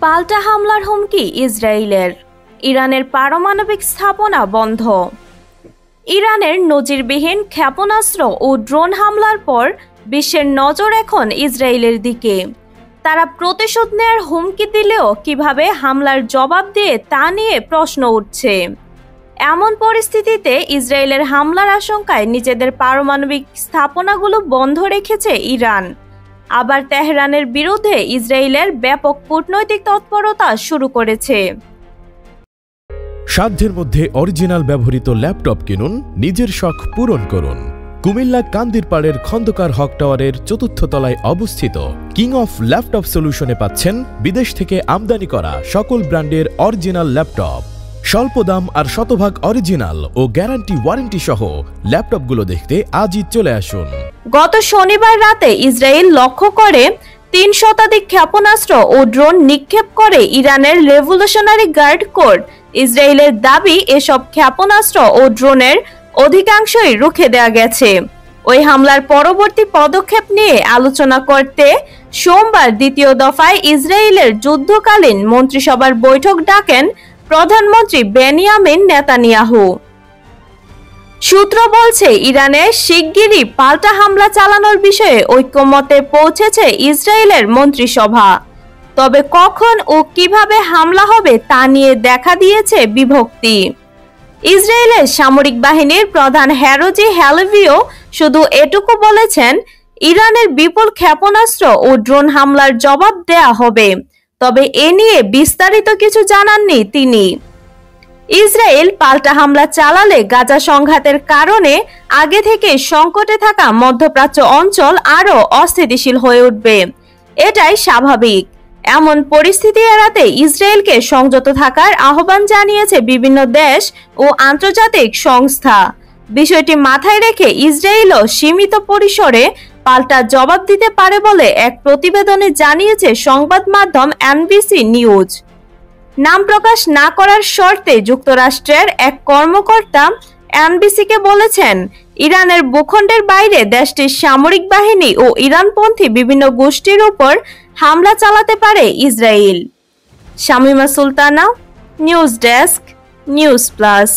পাল্টা হামলার হুমকি ইসরায়েলের। ইরানের পারমাণবিক স্থাপনা বন্ধ। ইরানের নজিরবিহীন ক্ষেপণাস্ত্র ও ড্রোন হামলার পর বিশ্বের নজর এখন ইসরায়েলের দিকে। তারা প্রতিশোধ নেয়ার হুমকি দিলেও কিভাবে হামলার জবাব দিয়ে তা নিয়ে প্রশ্ন উঠছে। এমন পরিস্থিতিতে ইসরায়েলের হামলার আশঙ্কায় নিজেদের পারমাণবিক স্থাপনাগুলো বন্ধ রেখেছে ইরান। আবার তেহরানের বিরুদ্ধে ইসরায়েলের ব্যাপক কূটনৈতিক তৎপরতা শুরু করেছে। সাধ্যের মধ্যে অরিজিনাল ব্যবহৃত ল্যাপটপ কিনুন, নিজের শখ পূরণ করুন। কুমিল্লা কান্দিরপাড়ের খন্দকার হক টাওয়ারের ৪র্থ তলায় অবস্থিত কিং অফ ল্যাপটপ সলিউশনে পাচ্ছেন বিদেশ থেকে আমদানি করা সকল ব্র্যান্ডের অরিজিনাল ল্যাপটপ। স্বল্প দাম আর শতভাগ অরিজিনাল ও গ্যারান্টি ওয়ারেন্টি সহ ল্যাপটপগুলো দেখতে আজই চলে আসুন। গত শনিবার রাতে ইসরায়েল লক্ষ্য করে ৩ শতাধিক ক্ষেপণাস্ত্র ও ড্রোন নিক্ষেপ করে ইরানের রেভলিউশনারি গার্ড কোর। ইসরায়েলের দাবি, এসব ক্ষেপণাস্ত্র ও ড্রোনের অধিকাংশই রুখে দেওয়া গেছে। ওই হামলার পরবর্তী পদক্ষেপ নিয়ে আলোচনা করতে সোমবার দ্বিতীয় দফায় ইসরায়েলের যুদ্ধকালীন মন্ত্রিসভার বৈঠক ডাকেন প্রধানমন্ত্রী বেনিয়ামিন নেতানিয়াহু। সূত্র বলছে, ইরানে শিগগিরই পাল্টা হামলা চালানোর বিষয়ে ঐক্যমতে পৌঁছেছে ইসরায়েলের মন্ত্রিসভা। তবে কখন ও কিভাবে হামলা হবে তা নিয়ে দেখা দিয়েছে বিভক্তি। ইসরায়েলের সামরিক বাহিনীর প্রধান হেরোজি হ্যালেভিও শুধু এটুকু বলেছেন, ইরানের বিপুল ক্ষেপণাস্ত্র ও ড্রোন হামলার জবাব দেয়া হবে। তবে এ নিয়ে বিস্তারিত কিছু জানাননি তিনি। ইসরায়েল পাল্টা হামলা চালালে গাজা সংঘাতের কারণে আগে থেকে সংকটে থাকা মধ্যপ্রাচ্য অঞ্চল আরও অস্থিতিশীল হয়ে উঠবে। এটাই স্বাভাবিক। এমন পরিস্থিতি এড়াতে ইসরায়েলকে সংযত থাকার আহ্বান জানিয়েছে বিভিন্ন দেশ ও আন্তর্জাতিক সংস্থা। বিষয়টি মাথায় রেখে ইসরায়েলও সীমিত পরিসরে পাল্টা জবাব দিতে পারে বলে এক প্রতিবেদনে জানিয়েছে সংবাদ মাধ্যম এনবিসি নিউজ। নাম প্রকাশ না করার শর্তে যুক্তরাষ্ট্রের এক কর্মকর্তা এনবিসিকে বলেছেন, ইরানের ভূখণ্ডের বাইরে দেশটির সামরিক বাহিনী ও ইরানপন্থী বিভিন্ন গোষ্ঠীর উপর হামলা চালাতে পারে Israel. Shamima Sultana, news desk, news plus.